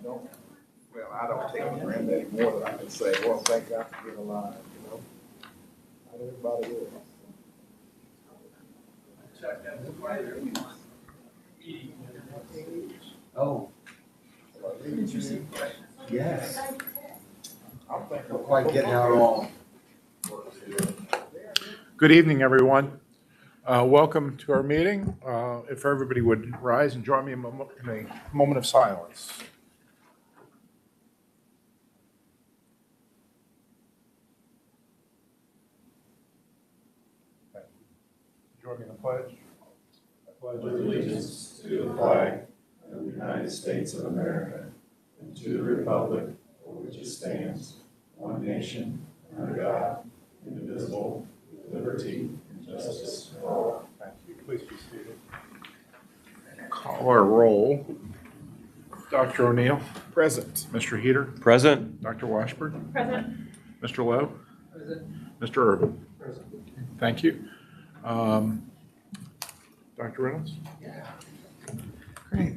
don't, well, I don't take it for granted anymore that I can say, well, thank God for being alive, Not everybody is. Oh, yes. I'm thinking Don't quite get how it all works here. Good evening, everyone. Welcome to our meeting. If everybody would rise and join me in a moment of silence. Join me in the pledge. I pledge Allegiance to the flag of the United States of America and to the republic for which it stands, one nation, under God, indivisible, with liberty and justice for all. Thank you. Please be seated. Call our roll. Dr. O'Neill. present. Mr. Heater. Present. Dr. Washburn. Present. Mr. Lowe. Present. Mr. Urban. Present. Thank you. Dr. Reynolds. Yeah. Great.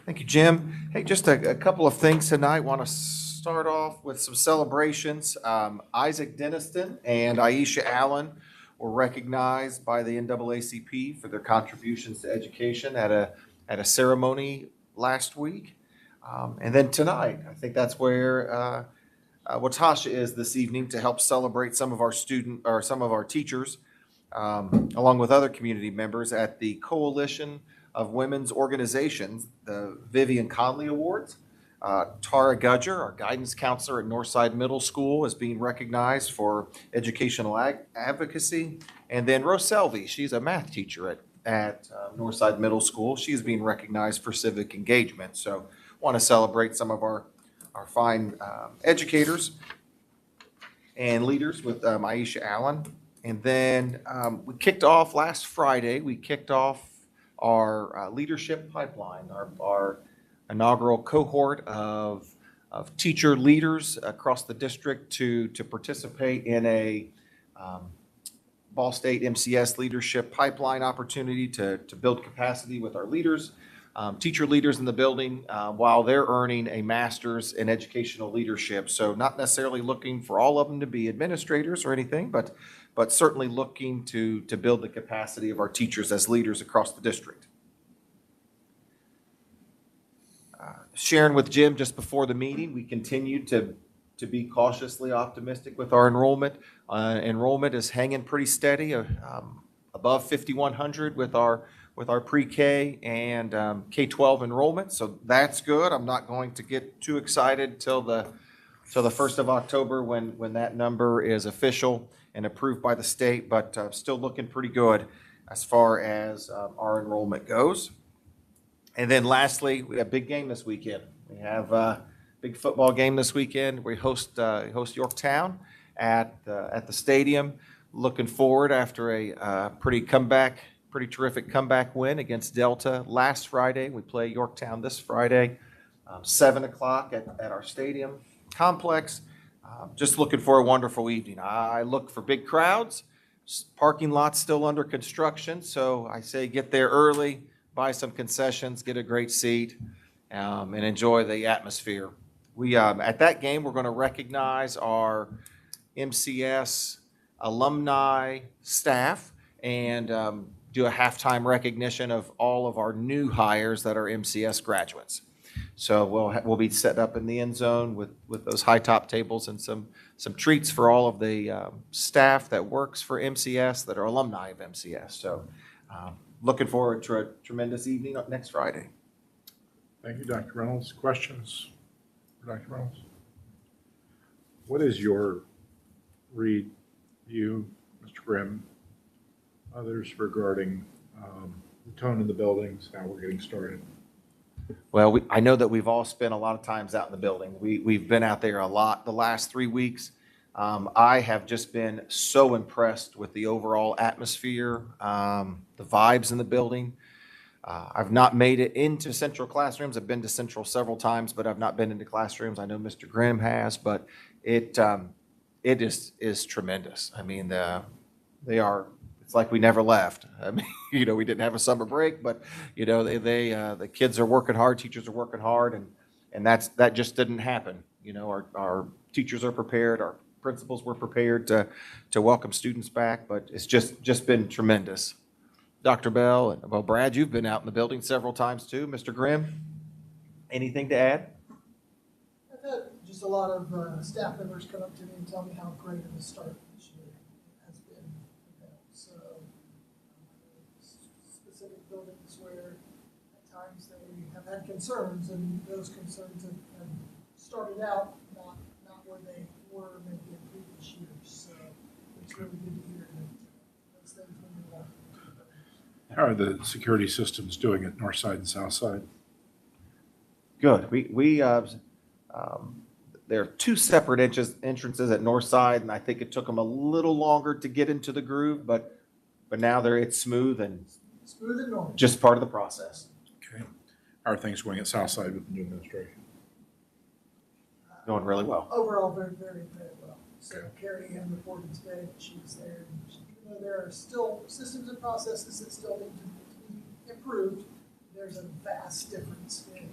Thank you, Jim. Hey, just a couple of things tonight. Want to start off with some celebrations. Isaac Denniston and Aisha Allen were recognized by the NAACP for their contributions to education at a ceremony last week. And then tonight, I think that's where Watasha is this evening to help celebrate some of our teachers, along with other community members at the Coalition of Women's Organizations, the Vivian Conley Awards. Tara Gudger, our guidance counselor at Northside Middle School, is being recognized for educational advocacy. And then Rose Selvey, she's a math teacher at Northside Middle School. She's being recognized for civic engagement. So want to celebrate some of our fine educators and leaders with Aisha Allen. And then we kicked off last Friday, our leadership pipeline, our inaugural cohort of teacher leaders across the district to participate in a Ball State MCS leadership pipeline opportunity to build capacity with our leaders, teacher leaders in the building, while they're earning a master's in educational leadership. So not necessarily looking for all of them to be administrators or anything, but certainly looking to build the capacity of our teachers as leaders across the district. Sharing with Jim just before the meeting, we continue to be cautiously optimistic with our enrollment. Enrollment is hanging pretty steady, above 5,100 with our pre-K and K-12 enrollment. So that's good. I'm not going to get too excited till the 1st of October when that number is official and approved by the state, but still looking pretty good as far as our enrollment goes. And then lastly, we have a big game this weekend. We have a big football game this weekend. We host Yorktown at the stadium. Looking forward after a pretty terrific comeback win against Delta last Friday. We play Yorktown this Friday, 7 o'clock at our stadium complex. Just looking for a wonderful evening. I look for big crowds. Parking lot's still under construction, so I say get there early, buy some concessions, get a great seat, and enjoy the atmosphere. We at that game, we're going to recognize our MCS alumni staff and do a halftime recognition of all of our new hires that are MCS graduates. So we'll be set up in the end zone with those high top tables and some treats for all of the staff that works for MCS that are alumni of MCS. So looking forward to a tremendous evening next Friday. Thank you, Dr. Reynolds. Questions for Dr. Reynolds? What is your read, you, Mr. Grimm, others regarding the tone in the buildings, how we're getting started? Well, I know that we've all spent a lot of times out in the building. We've been out there a lot the last 3 weeks. I have just been so impressed with the overall atmosphere, the vibes in the building. I've not made it into central classrooms. I've been to central several times, but I've not been into classrooms. I know Mr. Grimm has, but it is tremendous. I mean, they are it's like we never left. I mean, we didn't have a summer break, but, the kids are working hard, teachers are working hard, and that just didn't happen. Our teachers are prepared, our principals were prepared to welcome students back, but it's just been tremendous. Dr. Bell, and well, Brad, you've been out in the building several times too. Mr. Grimm, anything to add? I've had just a lot of staff members come up to me and tell me how great of a start this year has been for them. So, specific buildings where at times they have had concerns, and those concerns have started out not where they were maybe in previous years. So, it's really good to hear that those things will move on. How are the security systems doing at north side and south side? Good. There are two separate entrances at north side, and I think it took them a little longer to get into the groove, but now it's smooth and Smooth and normal. just part of the process. Okay. How are things going at south side with the new administration? Going really well. Overall, very, very, very well. So Okay. Carrie Ann reported today that she was there. And there are still systems and processes that still need to be improved. There's a vast difference in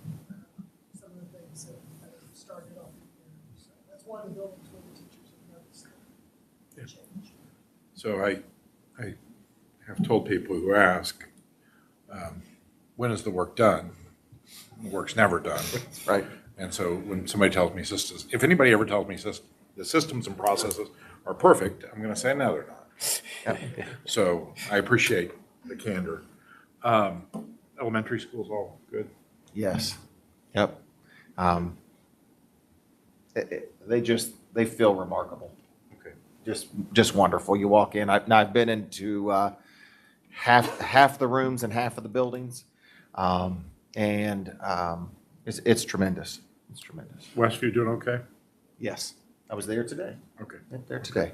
some of the things that have started off the year. So that's one of the buildings where the teachers have noticed the change. So I have told people who ask, when is the work done? The work's never done. Right. And so when somebody tells me systems, if anybody ever tells me the systems and processes are perfect, I'm going to say, no, they're not. Yep. So I appreciate the candor. Elementary school's all good? Yes. Yep. They feel remarkable. Okay. Just wonderful. You walk in. I've been into half the rooms and half of the buildings, and it's tremendous. It's tremendous. Westview doing okay? Yes, I was there today. Okay. There today.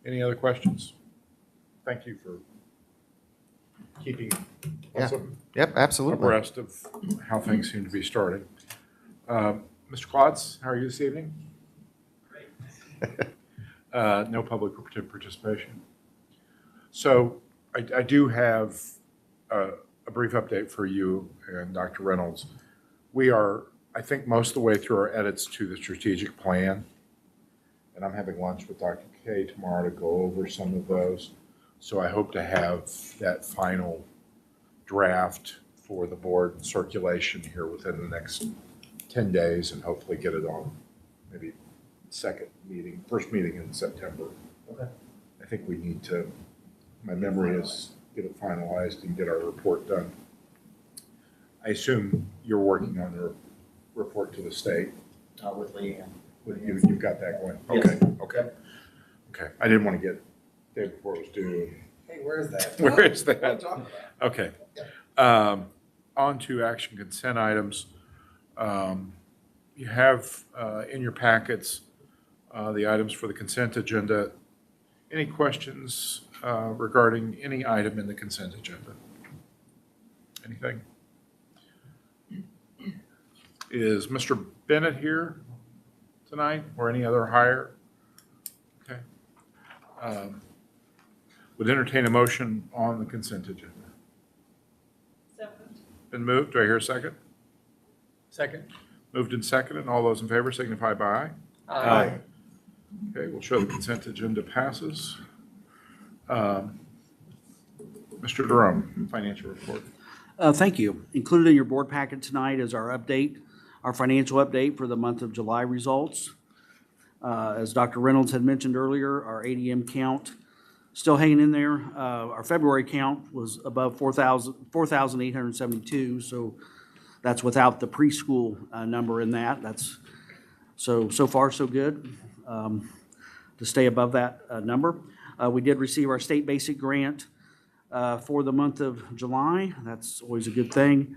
Any other questions? Thank you for keeping us Yep, absolutely. abreast of how things seem to be starting. Mr. Klotz, how are you this evening? Great. No public participation. So I do have a brief update for you and Dr. Reynolds. We are, I think, most of the way through our edits to the strategic plan. And I'm having lunch with Dr. K tomorrow to go over some of those. So I hope to have that final draft for the board in circulation here within the next 10 days and hopefully get it on maybe first meeting in September. Okay. I think we need to, my memory is get it finalized and get our report done. I assume you're working on the report to the state. With Leanne. You've got that going? Yes. Okay. I didn't want to get day before it was due. Hey, where is that? Where is that? What are you talking about? Okay. On to action consent items. You have in your packets the items for the consent agenda. Any questions regarding any item in the consent agenda? Anything? Is Mr. Bennett here tonight or any other hire? Okay. Would entertain a motion on the consent agenda. Been moved. Do I hear a second? Second. Moved and seconded. All those in favor signify by aye. Aye. Okay, we'll show the consent agenda passes. Mr. Durham, financial report. Thank you. Included in your board packet tonight is our financial update for the month of July results. As Dr. Reynolds had mentioned earlier, our ADM count still hanging in there. Our February count was above 4,872, so that's without the preschool number in that. That's so far so good to stay above that number. We did receive our state basic grant for the month of July. That's always a good thing.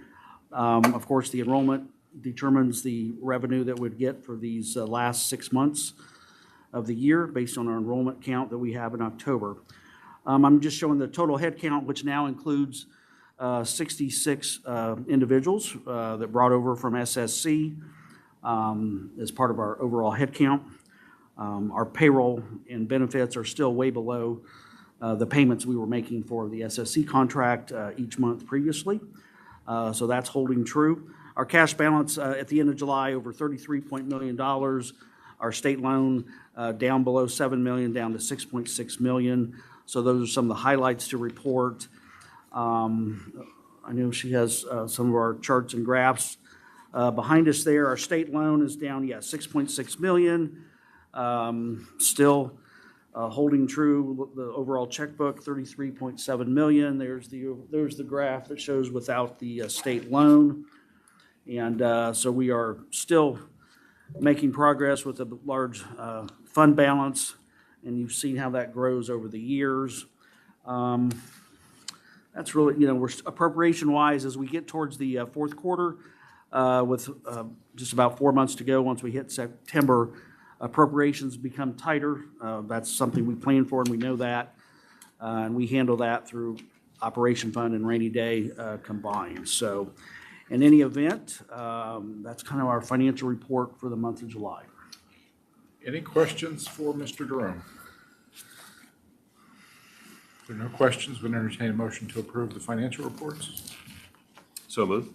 Of course, the enrollment determines the revenue that we'd get for these last 6 months of the year based on our enrollment count that we have in October. I'm just showing the total head count, which now includes 66 individuals that brought over from SSC as part of our overall head count. Our payroll and benefits are still way below the payments we were making for the SSC contract each month previously. So that's holding true. Our cash balance at the end of July, over $33 million. Our state loan down below $7 million, down to $6.6 million. So those are some of the highlights to report. I know she has some of our charts and graphs behind us there. Our state loan is down, $6.6 million. Still holding true. The overall checkbook, $33.7 million. There's the graph that shows without the state loan. And so we are still making progress with a large fund balance, and you've seen how that grows over the years. That's really, we're appropriation-wise, as we get towards the fourth quarter, with just about 4 months to go, once we hit September, appropriations become tighter. That's something we plan for, and we know that. And we handle that through Operation Fund and Rainy Day combined. So in any event, that's kind of our financial report for the month of July. Any questions for Mr. Jerome? If there are no questions, we'll entertain a motion to approve the financial reports. So moved.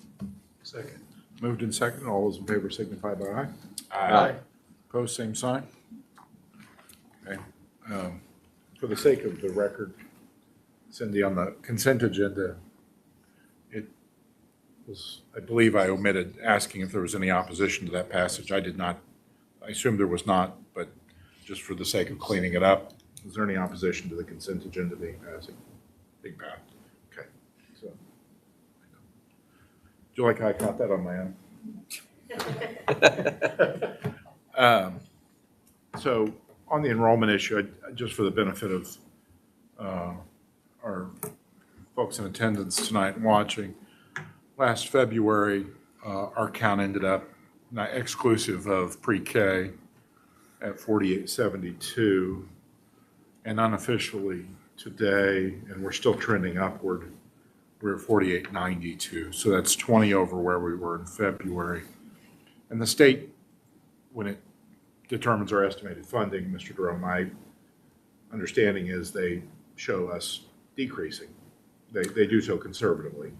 Second. Moved and seconded. All those in favor signify by aye. Aye. Opposed, same sign. Okay. For the sake of the record, Cindy, on the consent agenda, it was, I believe I omitted asking if there was any opposition to that passage. I did not. I assumed there was not, but just for the sake of cleaning it up, is there any opposition to the consent agenda being passed? Okay. So, do you like how I caught that on my own? So on the enrollment issue, just for the benefit of our folks in attendance tonight and watching, last February, our count ended up, not exclusive of pre-K, at 4872, and unofficially today, and we're still trending upward, we're at 4892. So that's 20 over where we were in February. And the state, when it determines our estimated funding, Mr. Jerome, my understanding is they show us decreasing. They do so conservatively.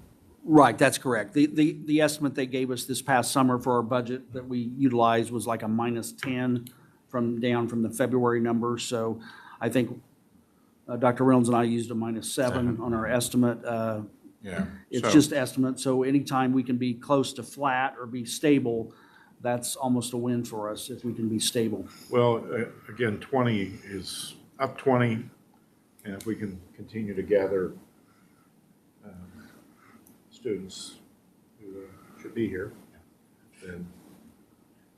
Right, that's correct. The estimate they gave us this past summer for our budget that we utilized was like a -10 down from the February number. So I think Dr. Reynolds and I used a -7 on our estimate. It's just estimate. So anytime we can be close to flat or be stable, that's almost a win for us if we can be stable. Well, again, 20 is up 20, and if we can continue to gather students who should be here, then,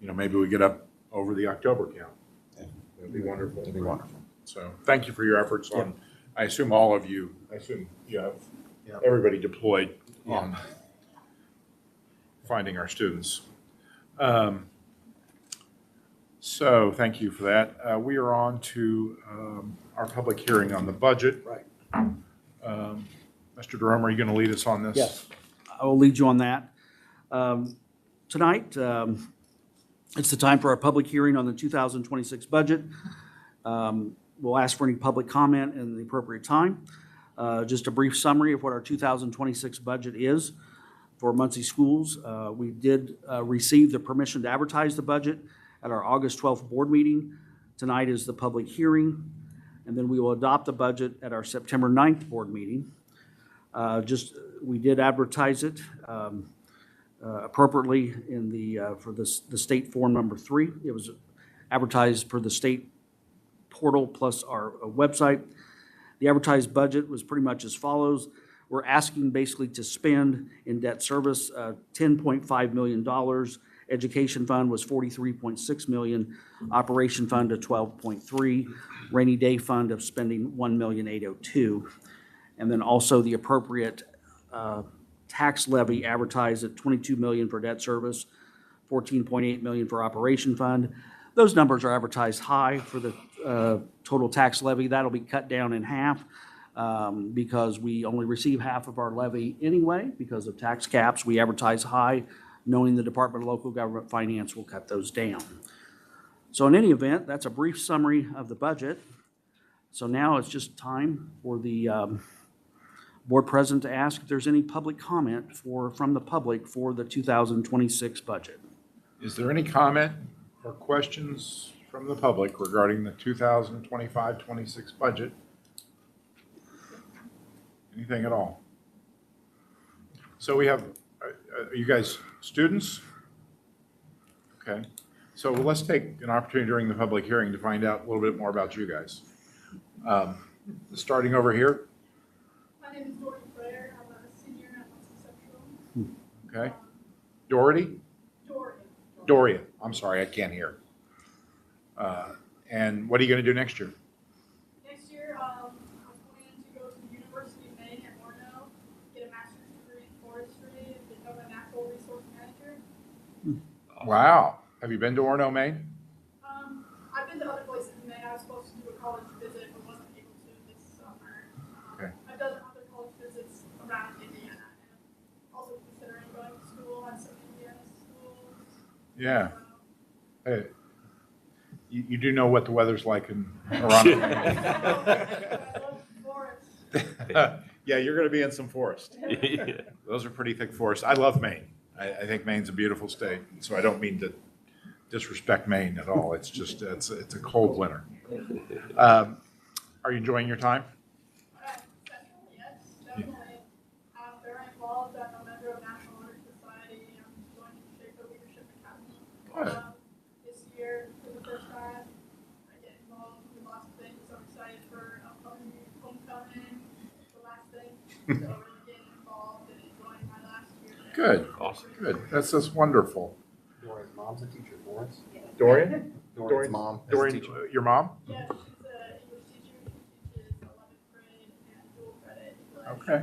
maybe we get up over the October count. That'd be wonderful. That'd be wonderful. So thank you for your efforts on, I assume you have everybody deployed on finding our students. So thank you for that. We are on to our public hearing on the budget. Right. Mr. Jerome, are you going to lead us on this? Yes, I will lead you on that. Tonight, it's the time for our public hearing on the 2026 budget. We'll ask for any public comment in the appropriate time. Just a brief summary of what our 2026 budget is for Muncie schools. We did receive the permission to advertise the budget at our August 12th board meeting. Tonight is the public hearing, and then we will adopt the budget at our September 9th board meeting. We did advertise it appropriately in for the state form number 3. It was advertised per the state portal plus our website. The advertised budget was pretty much as follows. We're asking basically to spend in debt service $10.5 million. Education fund was $43.6 million. Operation fund of $12.3. Rainy day fund of spending $1,802,000. And then also the appropriate tax levy advertised at $22 million for debt service, $14.8 million for operation fund. Those numbers are advertised high for the total tax levy. That'll be cut down in half because we only receive half of our levy anyway because of tax caps. We advertise high, knowing the Department of Local Government Finance will cut those down. So in any event, that's a brief summary of the budget. So now it's just time for the board president to ask if there's any public comment from the public for the 2026 budget. Is there any comment or questions from the public regarding the 2025-26 budget? Anything at all? So we have, are you guys students? Okay. So let's take an opportunity during the public hearing to find out a little bit more about you guys. Starting over here. My name is Dory Blair. I'm a senior at MCS Central. Okay. Doherty? Dory. Doria. I'm sorry, I can't hear. And what are you going to do next year? Next year, I'm planning to go to the University of Maine at Orono, get a master's degree in forestry, and become a natural resource manager. Wow. Have you been to Orono, Maine? I've been to other places in Maine. I was supposed to do a college visit, but wasn't able to this summer. Okay. I've done other college visits around Indiana, and I'm also considering going to school at some Indiana schools. Yeah. Hey, you do know what the weather's like in Toronto. I love forests. Yeah, you're going to be in some forest. Those are pretty thick forests. I love Maine. I think Maine's a beautiful state, so I don't mean to disrespect Maine at all. It's just, it's a cold winter. Are you enjoying your time? Central, yes, definitely. I'm very involved. I'm a member of National Honor Society. I'm joining the Shaker Leadership Academy. Good. This year, for the first time, I get involved in lots of things. I'm excited for upcoming homecoming, the last thing. So really getting involved and enjoying my last year. Good. Awesome. Good. That's just wonderful. Dorian's mom's a teacher, Lawrence. Dorian? Dorian's mom is a Dorian, teacher. your mom? Yeah, she's an English teacher. She teaches 11th grade and dual credit English. Okay.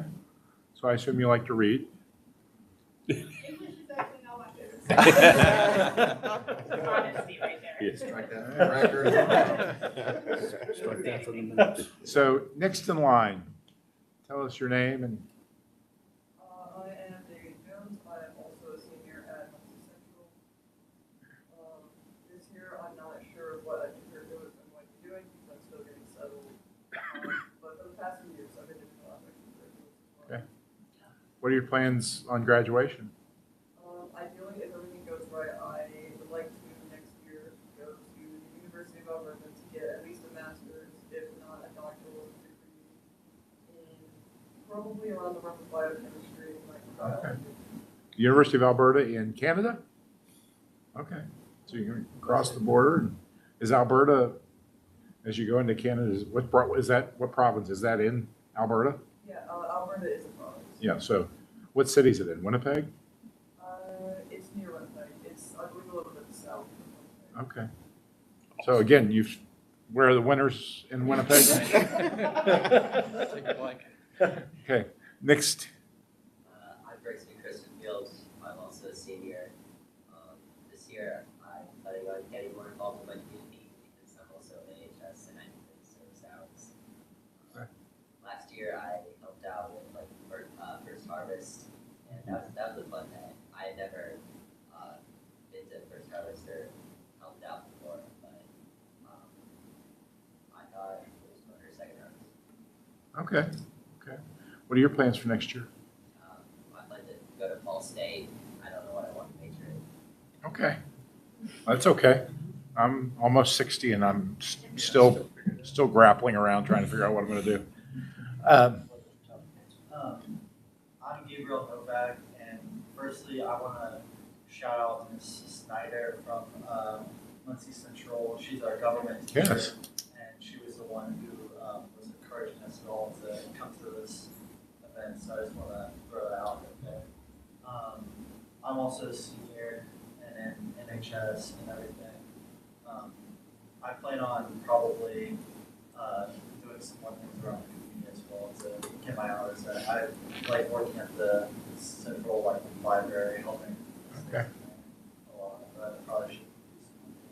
So I assume you like to read? English is actually not my favorite subject. Honesty right there. Yes. Strike that from the record. Strike that for the minutes. So next in line, tell us your name and, I am David Jones. I am also a senior at MCS Central. This year, I'm not sure what extracurriculars I'm going to be doing because I'm still getting settled. But for the past few years, I've been doing a lot of extracurriculars as well. Okay. What are your plans on graduation? Ideally, if everything goes right, I would like to next year go to the University of Alberta to get at least a master's, if not a doctoral degree, in probably around the realm of biochemistry and microbiology. University of Alberta in Canada? Okay. So you're going to cross the border. And is Alberta, as you go into Canada, what province is that in Alberta? Yeah, Alberta is a province. Yeah, so what city is it in? Winnipeg? It's near Winnipeg. It's, I believe, a little bit south of Winnipeg. Okay. So again, where are the winners in Winnipeg? Okay, next. I'm Brixton Kristen Fields. I'm also a senior. This year, I'm planning on getting more involved in my community because I'm also an AHS and I do service hours. Okay. Last year, I helped out with First Harvest, and that was a fun day. I had never been to First Harvest or helped out before, but I thought it was fun for second harvest. Okay, okay. What are your plans for next year? I'd like to go to Ball State. I don't know what I want to major in. Okay. That's okay. I'm almost 60 and I'm still grappling around trying to figure out what I'm going to do. I'm Gabriel Novak, and firstly, I want to shout out to Mrs. Snyder from Muncie Central. She's our government teacher, Yes. and she was the one who was encouraging us all to come to this event, so I just want to throw that out there. I'm also a senior and in NHS and everything. I plan on probably doing some more things around the community as well to get my hours. I like working at the central library, helping. Okay. A lot, but I probably should do some more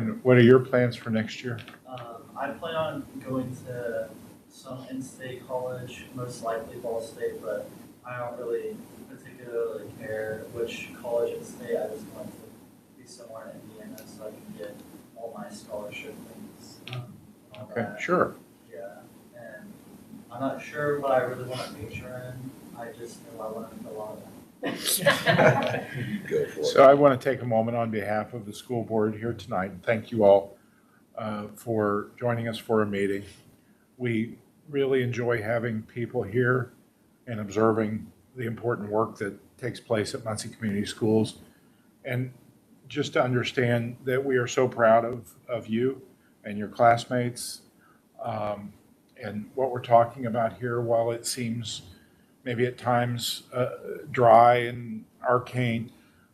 things. And what are your plans for next year? I plan on going to some in-state college, most likely Ball State, but I don't really particularly care which college in-state. I just want to be somewhere in Indiana so I can get all my scholarship things, all Okay, that. sure. Yeah, and I'm not sure what I really want to major in. I just know I want to fill all of them. Go for So I want to take a moment on behalf of the school board here tonight and thank you all for joining us for a meeting. We really enjoy having people here and observing the important work that takes place at Muncie Community Schools. And just to understand that we are so proud of you and your classmates. And what we're talking about here, while it seems maybe at times dry and arcane,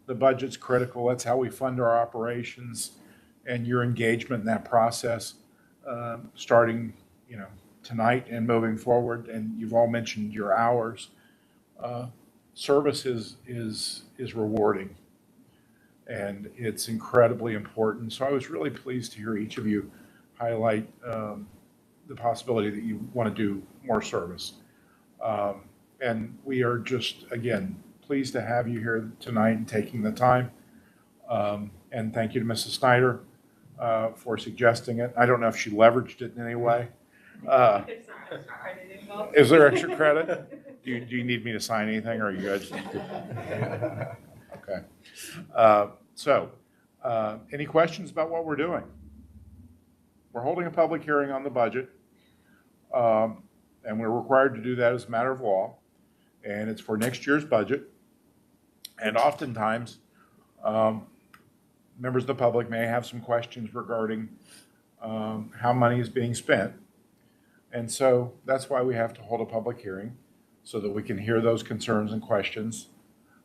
the budget's critical. That's how we fund our operations, and your engagement in that process, starting, tonight and moving forward. And you've all mentioned your hours. Service is rewarding, and it's incredibly important. So I was really pleased to hear each of you highlight the possibility that you want to do more service. And we are just, again, pleased to have you here tonight and taking the time. And thank you to Mrs. Snyder for suggesting it. I don't know if she leveraged it in any way. Is there extra credit? Do you need me to sign anything, or are you guys? Okay. So, any questions about what we're doing? We're holding a public hearing on the budget, and we're required to do that as a matter of law. And it's for next year's budget. And oftentimes, members of the public may have some questions regarding how money is being spent. And so that's why we have to hold a public hearing, so that we can hear those concerns and questions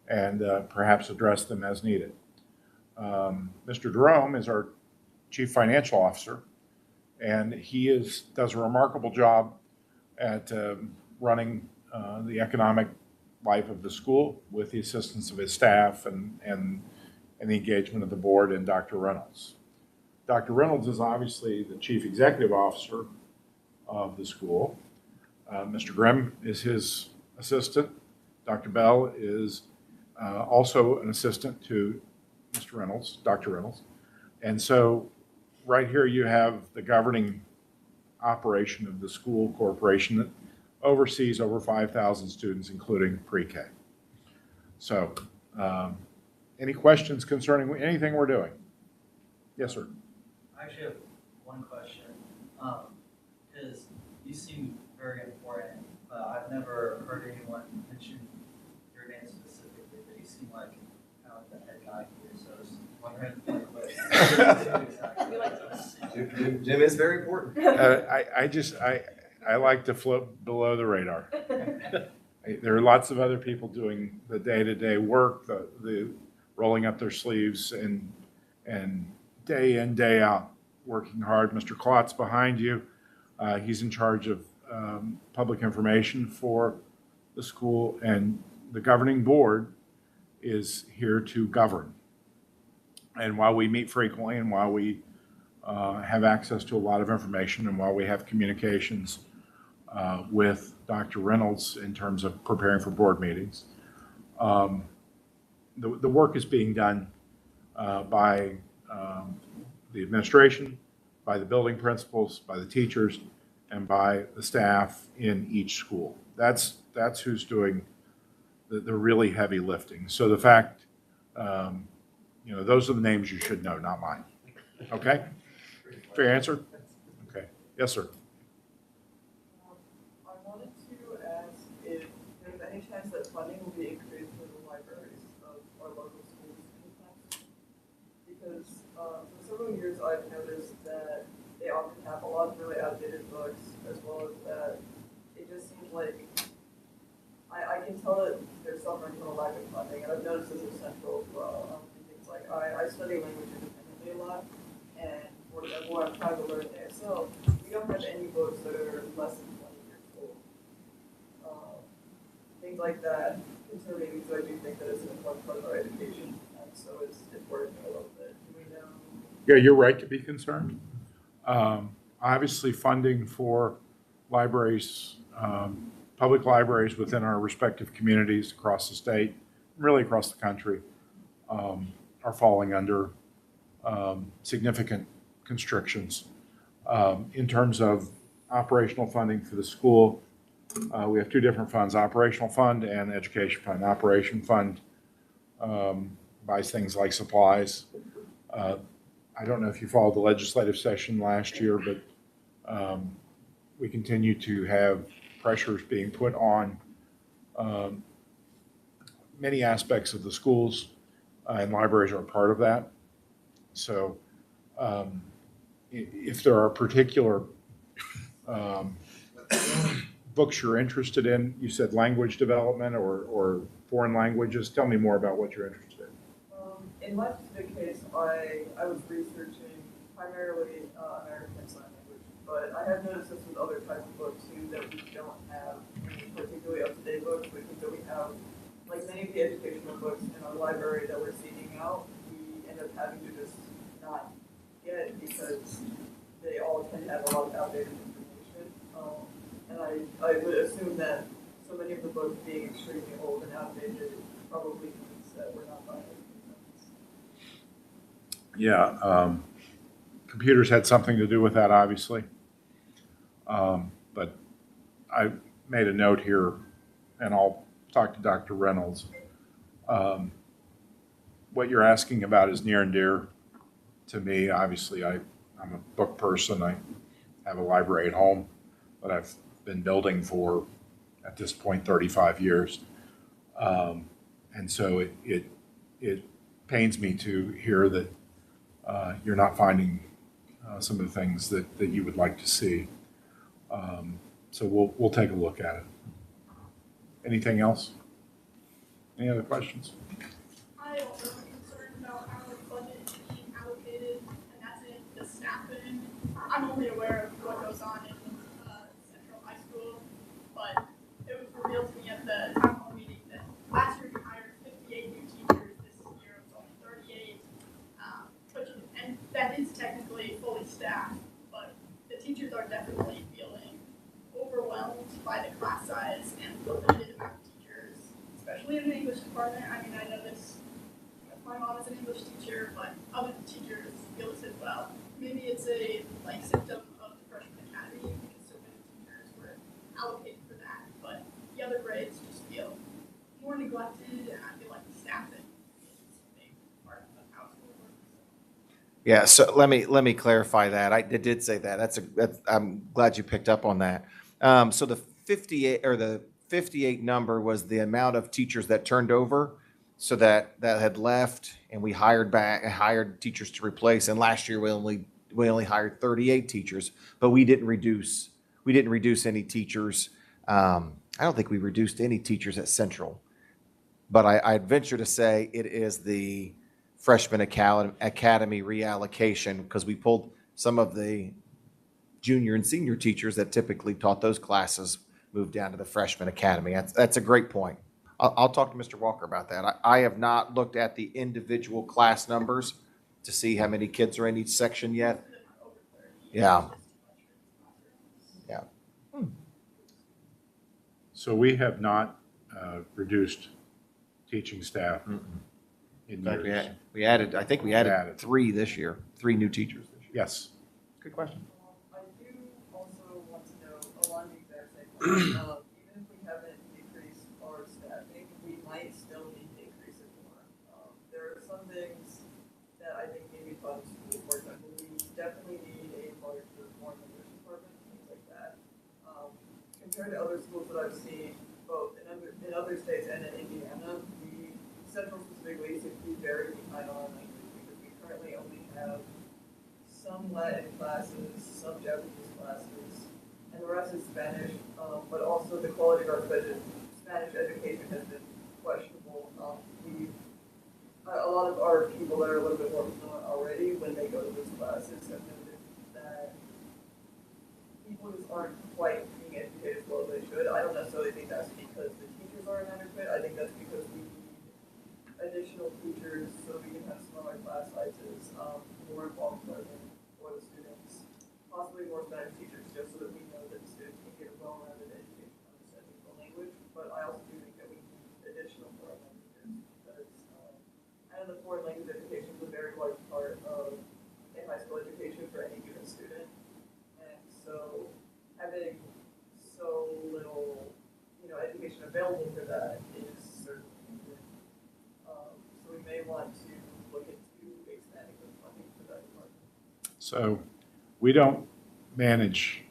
and perhaps address them as needed. Mr. Jerome is our Chief Financial Officer, and he does a remarkable job at running the economic life of the school with the assistance of his staff and the engagement of the board and Dr. Reynolds. Dr. Reynolds is obviously the Chief Executive Officer of the school. Mr. Grimm is his assistant. Dr. Bell is also an assistant to Mr. Reynolds, Dr. Reynolds. And so right here you have the governing operation of the school corporation that oversees over 5,000 students, including pre-K. So any questions concerning anything we're doing? Yes, sir. I actually have one question, because you seem very important, but I've never heard anyone mention your name specifically, but you seem like kind of like the head guy here, so I was wondering what. Jim is very important. I like to float below the radar. There are lots of other people doing the day-to-day work, the rolling up their sleeves and day in, day out, working hard. Mr. Klotz behind you. He's in charge of public information for the school, and the governing board is here to govern. And while we meet frequently, and while we have access to a lot of information, and while we have communications with Dr. Reynolds in terms of preparing for board meetings, the work is being done by the administration, by the building principals, by the teachers, and by the staff in each school. That's who's doing the really heavy lifting. So the fact, those are the names you should know, not mine. Okay? Fair answer? Okay. Yes, sir. I wanted to ask if there's any chance that funding will be increased for the libraries of our local schools anytime soon. Because for several years I've noticed that they often have a lot of really outdated books, as well as that it just seems like I can tell that they're suffering from a lack of funding, and I've noticed this is central as well. Things like I study language independently a lot, and for example, I'm trying to learn ASL. We don't have any books that are less than 20 years old. Things like that concern me, because I do think that it's an important part of our education, and so it's worrying me a little bit. Do we know? Yeah, you're right to be concerned. Obviously, funding for libraries, public libraries within our respective communities across the state, really across the country, are falling under significant constrictions. In terms of operational funding for the school, we have two different funds, operational fund and education fund. Operation fund buys things like supplies. I don't know if you followed the legislative session last year, but we continue to have pressures being put on many aspects of the schools, and libraries are part of that. So if there are particular books you're interested in, you said language development or foreign languages, tell me more about what you're interested in. In my specific case, I was researching primarily American Sign Language, but I have noticed this with other types of books too, that we don't have any particularly up-to-date books, which means that we have, like many of the educational books in our library that we're seeking out, we end up having to just not get because they all tend to have a lot of outdated information. And I would assume that so many of the books being extremely old and outdated probably means that we're not buying it. Yeah, computers had something to do with that, obviously. But I made a note here, and I'll talk to Dr. Reynolds. What you're asking about is near and dear to me. Obviously, I'm a book person. I have a library at home that I've been building for, at this point, 35 years. And so it pains me to hear that you're not finding some of the things that you would like to see. So we'll take a look at it. Anything else? Any other questions? I also am concerned about how the budget is being allocated, and that's in the staffing. I'm only aware of what goes on in Central High School, but it was revealed to me at the town hall meeting that last year we hired 58 new teachers. This year it was only 38. And that is technically fully staffed, but the teachers are definitely feeling overwhelmed by the class size and the limited amount of teachers, especially in the English department. I mean, I know this, my mom is an English teacher, but other teachers feel this as well. Maybe it's a symptom of the freshman academy because so many teachers were allocated for that, but the other grades just feel more neglected, and I feel like the staffing is a big part of how school works. Yeah, so let me clarify that. I did say that. I'm glad you picked up on that. So the 58 number was the amount of teachers that turned over, so that had left, and we hired teachers to replace. And last year we only hired 38 teachers, but we didn't reduce any teachers. I don't think we reduced any teachers at Central, but I'd venture to say it is the freshman academy reallocation, because we pulled some of the junior and senior teachers that typically taught those classes, moved down to the freshman academy. That's a great point. I'll talk to Mr. Walker about that. I have not looked at the individual class numbers to see how many kids are in each section yet. Yeah. Yeah. So we have not reduced teaching staff in In fact, years. we added, I think we added Added. 3 this year, 3 new teachers this year. Yes. Good question. I do also want to know, along the exact same line, even if we haven't decreased our staffing, we might still need to increase it more. There are some things that I think need to be taught in school. For example, we definitely need a larger foreign language department, things like that. Compared to other schools that I've seen, both in other states and in Indiana, we, Central specifically, seem to be very behind on language because we currently only have some Latin classes, some Japanese classes, and the rest is Spanish, but also the quality of our Spanish education has been questionable. A lot of our people that are a little bit more fluent already, when they go to those classes, have noted that people just aren't quite being educated as well as they should. I don't necessarily think that's because the teachers are inadequate. I think that's because we need additional teachers so we can have smaller class sizes, more involved learning for the students, possibly more Spanish teachers, just so that we know that the students can get a well-rounded education understanding the language. But I also do think that we need additional foreign languages because I know the foreign language education is a very large part of a high school education for any given student. available for that is certainly needed. So we may want to look into expanding the funding for that department. So we don't manage,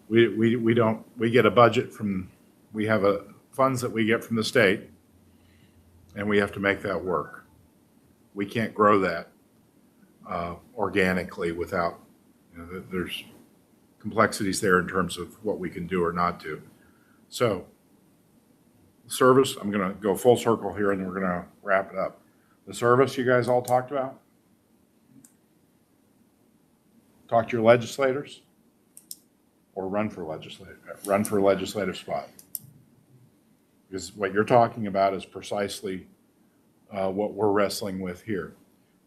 we don't, we get a budget from, we have funds that we get from the state, and we have to make that work. We can't grow that organically without, there's complexities there in terms of what we can do or not do. So service, I'm going to go full circle here and then we're going to wrap it up. The service you guys all talked about? Talk to your legislators or run for legislative spot. Because what you're talking about is precisely what we're wrestling with here.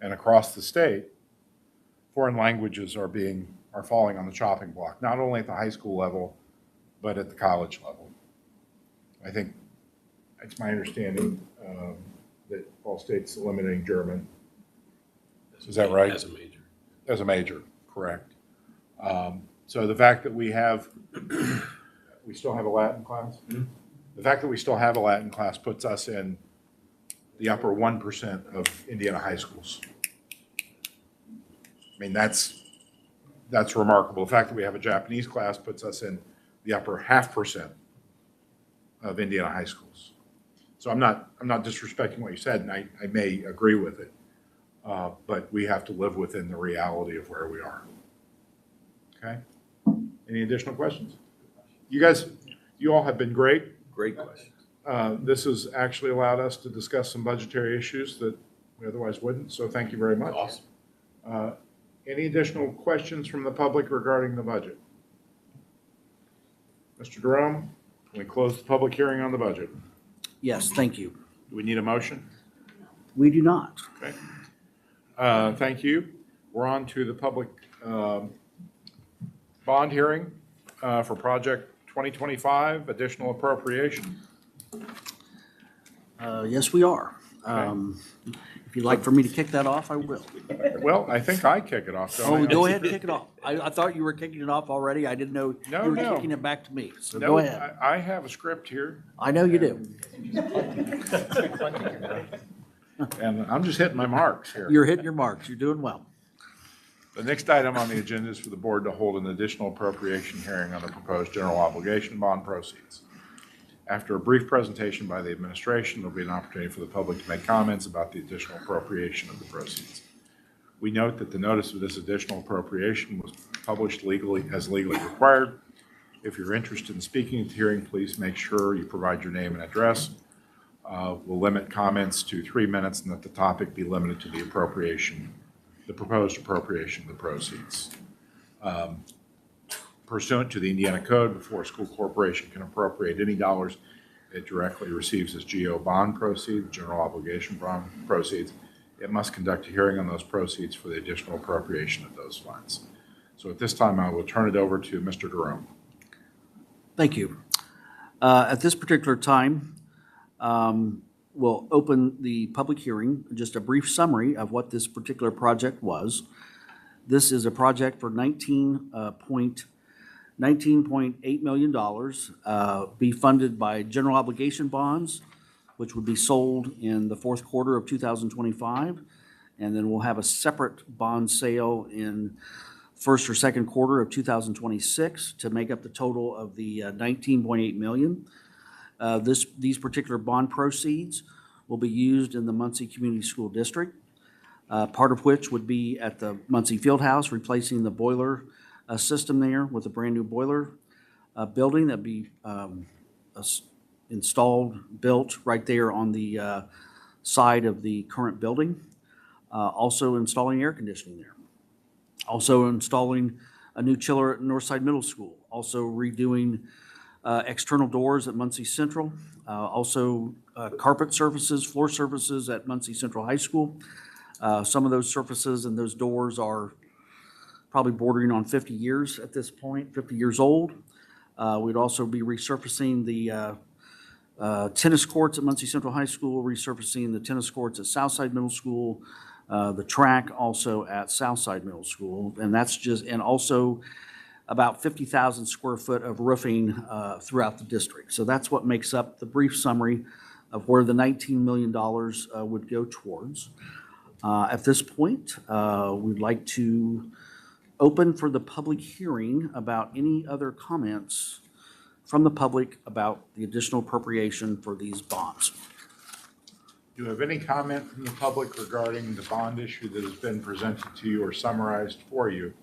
And across the state, foreign languages are falling on the chopping block, not only at the high school level, but at the college level. I think it's my understanding that all states eliminating German. Is that right? As a major. As a major, correct. So the fact that we still have a Latin class? Mhm. The fact that we still have a Latin class puts us in the upper 1% of Indiana high schools. I mean, that's remarkable. The fact that we have a Japanese class puts us in the upper 0.5% of Indiana high schools. So I'm not disrespecting what you said, and I may agree with it, but we have to live within the reality of where we are. Okay? Any additional questions? You all have been great. Great question. This has actually allowed us to discuss some budgetary issues that we otherwise wouldn't, so thank you very much. Awesome. Any additional questions from the public regarding the budget? Mr. Jerome, can we close the public hearing on the budget? Yes, thank you. Do we need a motion? We do not. Okay. Thank you. We're on to the public bond hearing for project 2025, additional appropriation. Yes, we are. If you'd like for me to kick that off, I will. Well, I think I kick it off, don't I? Oh, go ahead and kick it off. I thought you were kicking it off already. I didn't know No, you were no. kicking it back to me. So No, go ahead. I have a script here, I know you do. and I'm just hitting my marks here. You're hitting your marks. You're doing well. The next item on the agenda is for the board to hold an additional appropriation hearing on the proposed general obligation bond proceeds. After a brief presentation by the administration, there'll be an opportunity for the public to make comments about the additional appropriation of the proceeds. We note that the notice of this additional appropriation was published as legally required. If you're interested in speaking at the hearing, please make sure you provide your name and address. We'll limit comments to 3 minutes and that the topic be limited to the proposed appropriation of the proceeds. Pursuant to the Indiana Code, before a school corporation can appropriate any dollars it directly receives as GO bond proceeds, general obligation bond proceeds, it must conduct a hearing on those proceeds for the additional appropriation of those funds. So at this time, I will turn it over to Mr. Jerome. Thank you. At this particular time, we'll open the public hearing, just a brief summary of what this particular project was. This is a project for $19.8 million, be funded by general obligation bonds, which would be sold in the fourth quarter of 2025. And then we'll have a separate bond sale in first or second quarter of 2026 to make up the total of the $19.8 million. These particular bond proceeds will be used in the Muncie Community School District, part of which would be at the Muncie Fieldhouse, replacing the boiler system there with a brand-new boiler building that'd be installed, built right there on the side of the current building. Also installing air conditioning there. Also installing a new chiller at Northside Middle School. Also redoing external doors at Muncie Central. Also carpet surfaces, floor surfaces at Muncie Central High School. Some of those surfaces and those doors are probably bordering on 50 years at this point, 50 years old. We'd also be resurfacing the tennis courts at Muncie Central High School, resurfacing the tennis courts at Southside Middle School, the track also at Southside Middle School, and that's just, and also about 50,000 square foot of roofing throughout the district. So that's what makes up the brief summary of where the $19 million would go towards. At this point, we'd like to open for the public hearing about any other comments from the public about the additional appropriation for these bonds. Do you have any comment from the public regarding the bond issue that has been presented to you or summarized for you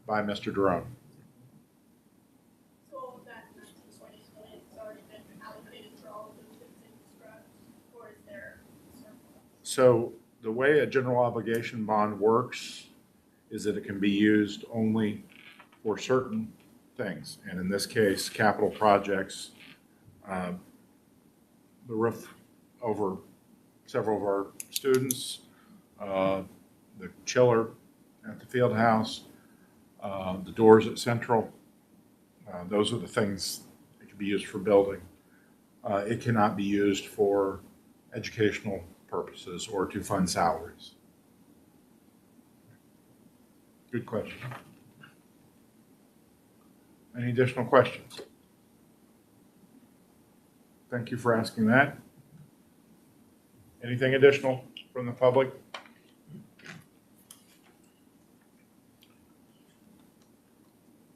by Mr. Jerome? So all of that 1920 million has already been allocated for all of those things that you described, or is there surplus? So the way a general obligation bond works is that it can be used only for certain things. And in this case, capital projects, the roof over several of our students, the chiller at the field house, the doors at Central. Those are the things that can be used for building. It cannot be used for educational purposes or to fund salaries. Good question. Any additional questions? Thank you for asking that. Anything additional from the public?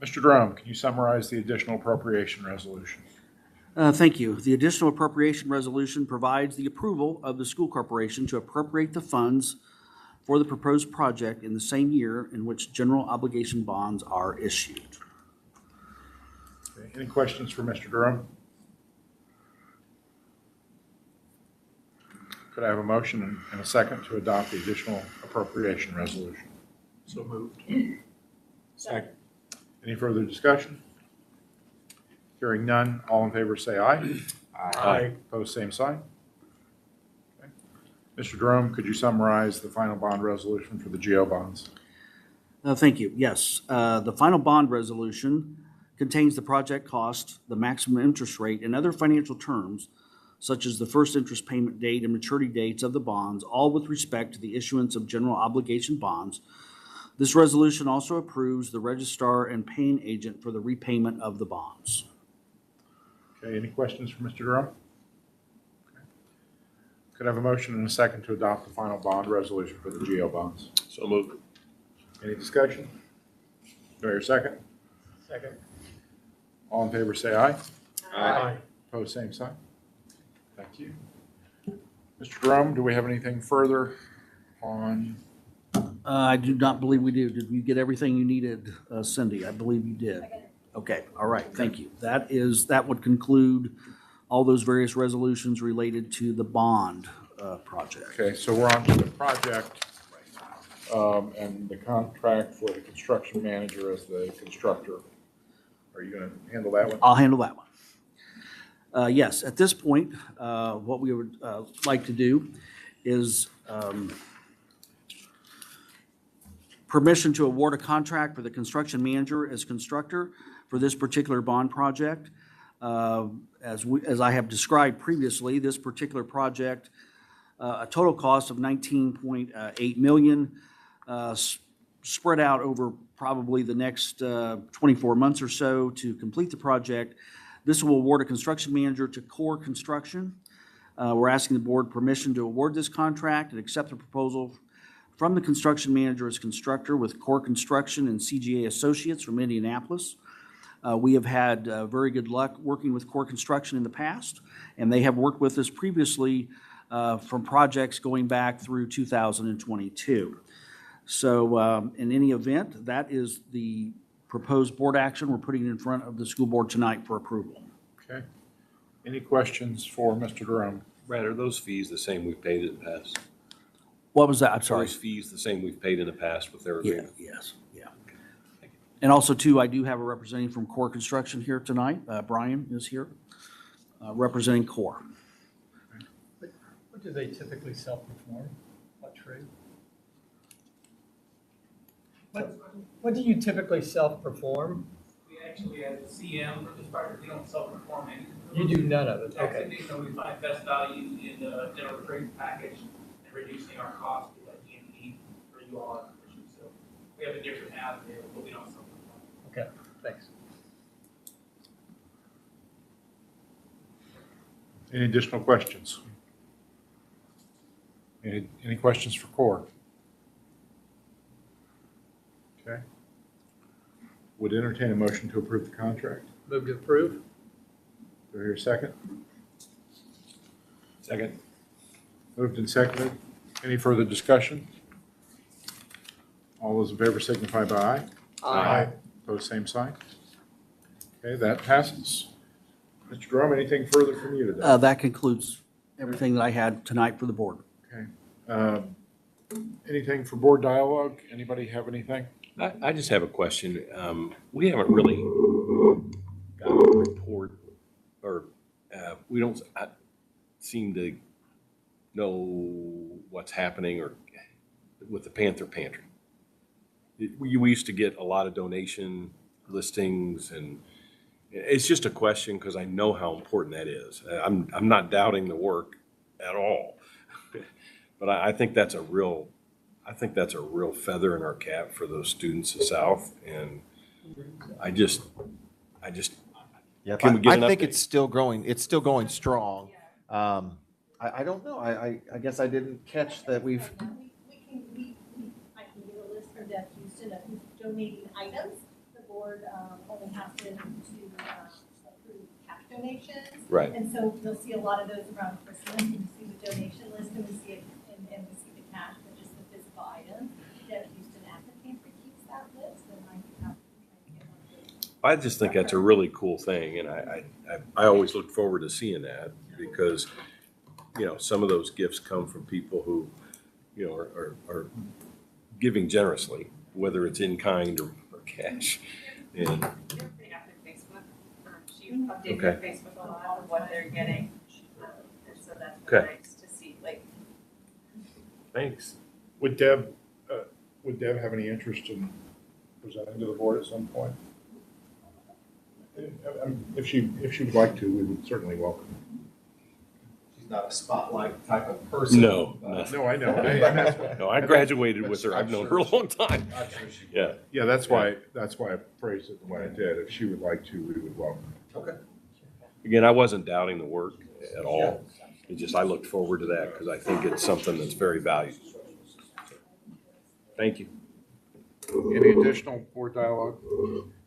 Mr. Drum, can you summarize the additional appropriation resolution? Thank you. The additional appropriation resolution provides the approval of the school corporation to appropriate the funds for the proposed project in the same year in which general obligation bonds are issued. Okay, any questions for Mr. Durham? Could I have a motion and a second to adopt the additional appropriation resolution? So moved. Second. Any further discussion? Hearing none, all in favor say aye. Aye. Opposed, same sign. Okay. Mr. Jerome, could you summarize the final bond resolution for the GO bonds? Thank you. Yes. The final bond resolution contains the project cost, the maximum interest rate, and other financial terms, such as the first interest payment date and maturity dates of the bonds, all with respect to the issuance of general obligation bonds. This resolution also approves the registrar and paying agent for the repayment of the bonds. Okay, any questions for Mr. Durham? Okay. Could I have a motion and a second to adopt the final bond resolution for the GO bonds? So moved. Any discussion? Do I hear a second? Second. All in favor say aye. Aye. Opposed, same sign. Thank you. Mr. Jerome, do we have anything further on? I do not believe we do. Did you get everything you needed, Cindy? I believe you did. Okay, all right, thank you. That would conclude all those various resolutions related to the bond project. Okay, so we're on to the project and the contract for the construction manager as the constructor. Are you going to handle that one? I'll handle that one. Yes, at this point, what we would like to do is permission to award a contract for the construction manager as constructor for this particular bond project. As I have described previously, this particular project, a total cost of $19.8 million, spread out over probably the next 24 months or so to complete the project. This will award a construction manager to Core Construction. We're asking the board permission to award this contract and accept the proposal from the construction manager as constructor with Core Construction and CGA Associates from Indianapolis. We have had very good luck working with Core Construction in the past, and they have worked with us previously from projects going back through 2022. So in any event, that is the proposed board action. We're putting it in front of the school board tonight for approval. Okay. Any questions for Mr. Jerome? Brad, are those fees the same we've paid in the past? What was that? I'm Are sorry. those fees the same we've paid in the past with their Yeah, agreement? yes, yeah. Thank you. And also, too, I do have a representative from Core Construction here tonight. Brian is here, representing Core. What do they typically self-perform? What trade? What do you typically self-perform? We actually, as a CM for this project, we don't self-perform anything. You do none of it, okay. Actually, so we find best value in the general trade package and reducing our cost with like EMP for you all. So we have a different avenue, but we don't self-perform. Okay. Thanks. Any additional questions? Any questions for Core? Okay. Would entertain a motion to approve the contract. Move to approve? Do I hear a second? Second. Moved and seconded. Any further discussion? All those in favor signify by aye. Aye. Opposed, same sign. Okay, that passes. Mr. Drum, anything further from you today? That concludes everything that I had tonight for the board. Okay. Anything for board dialogue? Anybody have anything? I just have a question. We haven't really got a report, or we don't seem to know what's happening or with the Panther Pantry. We used to get a lot of donation listings, and it's just a question because I know how important that is. I'm not doubting the work at all, but I think that's a real feather in our cap for those students at South, and I just Yeah, Can we get an I think update? it's still growing. It's still going strong. I don't know. I guess I didn't catch that we've. I can get a list from Deb Houston of who's donating items. The board only has to approve cash donations. Right. And so you'll see a lot of those around Christmas, and you see the donation list, and we see it, and we see the cash, but just the physical items. Deb Houston at the pantry keeps that list, and I can have to try to get one of those. I just think that's a really cool thing, and I always look forward to seeing that because, you know, some of those gifts come from people who, you know, are giving generously, whether it's in kind or cash. And They're putting out their Facebook, she updates their Facebook a lot of what they're getting. And so that's really Okay. nice to see, like, thanks. Would Deb have any interest in presenting to the board at some point? If she would like to, we would certainly welcome her. She's not a spotlight type of person. No, but- No, I know. No, I graduated with her. I've known her a long time. I'm sure she would. Yeah. Yeah, that's why I phrased it the way I did. If she would like to, we would welcome her. Okay. Again, I wasn't doubting the work at all. It just, I look forward to that because I think it's something that's very valued. Thank you. Any additional board dialogue?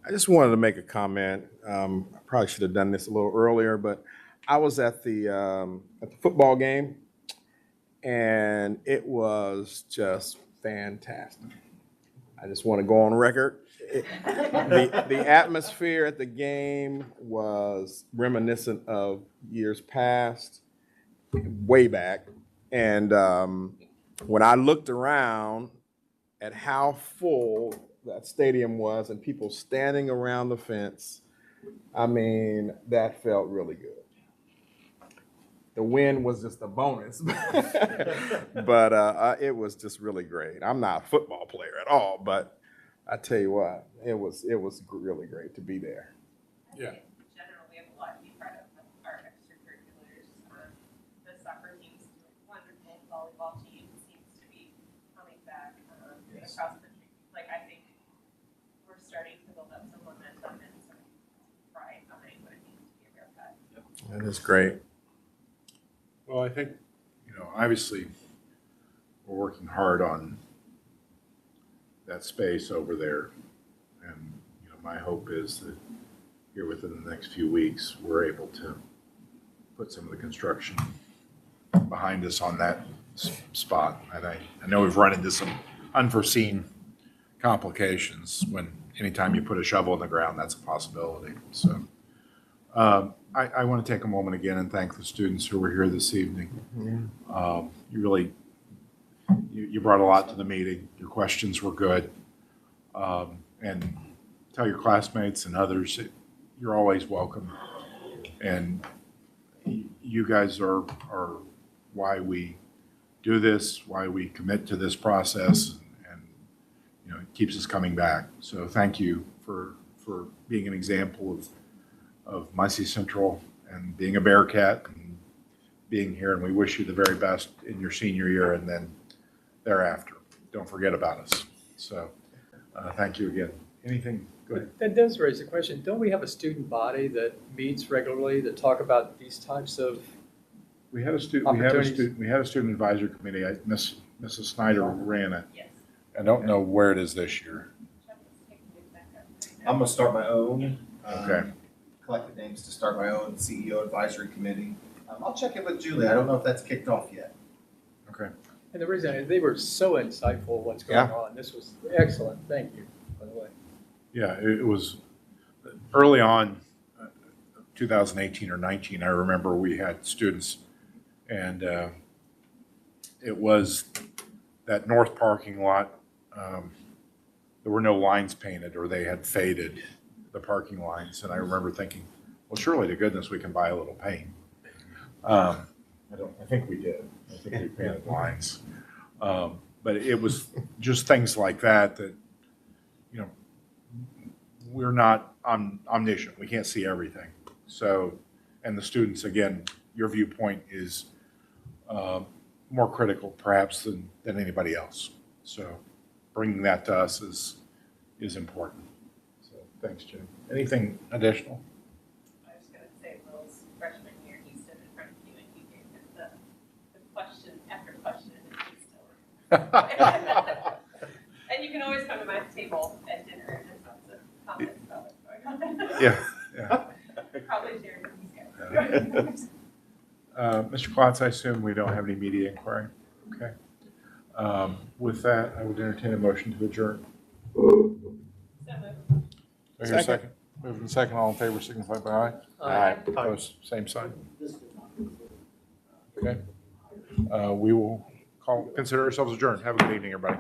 I just wanted to make a comment. I probably should have done this a little earlier, but I was at the football game, and it was just fantastic. I just want to go on record. The atmosphere at the game was reminiscent of years past, way back. And when I looked around at how full that stadium was and people standing around the fence, I mean, that felt really good. The win was just a bonus, but it was just really great. I'm not a football player at all, but I tell you what, it was really great to be there. Yeah. in general, we have a lot to be proud of with our extracurriculars. The soccer team's doing wonderful, volleyball team seems to be coming back across the country. Like, I think we're starting to build up some momentum and some pride behind what it means to be a Bearcat. That is great. Well, I think, obviously, we're working hard on that space over there. And, my hope is that here within the next few weeks, we're able to put some of the construction behind us on that spot. And I know we've run into some unforeseen complications when anytime you put a shovel in the ground, that's a possibility. So I want to take a moment again and thank the students who were here this evening. You brought a lot to the meeting. Your questions were good. And tell your classmates and others that you're always welcome. And you guys are why we do this, why we commit to this process, and it keeps us coming back. So thank you for being an example of Muncie Central and being a Bearcat and being here. And we wish you the very best in your senior year and then thereafter. Don't forget about us. So thank you again. Anything, go ahead. That does raise a question. Don't we have a student body that meets regularly to talk about these types of, We had a Opportunities. we had a student advisory committee. Mrs. Snyder ran it. Yes. I don't know where it is this year. I'm gonna start my own. Okay. Collected names to start my own CEO advisory committee. I'll check it with Julie. I don't know if that's kicked off yet. Okay. and the reason, they were so insightful what's going on. This was excellent. Thank you, by the way. Yeah, it was early on, 2018 or 19, I remember we had students and it was that north parking lot. There were no lines painted or they had faded the parking lines. And I remember thinking, well, surely to goodness we can buy a little paint. I think we did. I think we painted lines. But it was just things like that, you know, we're not omniscient. We can't see everything. So, and the students, again, your viewpoint is more critical perhaps than anybody else. So bringing that to us is important. So thanks, Jim. Anything additional? I was gonna say Will's freshman year, he stood in front of you and you gave him the question after question and he still. And you can always come to my table at dinner and just have some comments about what's going on. Yeah. Probably shared with these guys. Mr. Klotz, I assume we don't have any media inquiry? Okay. With that, I would entertain a motion to adjourn. So Do I hear a second? Moving second, all in favor, signify by aye. Aye. Opposed, same sign. Okay. We will consider ourselves adjourned. Have a good evening, everybody.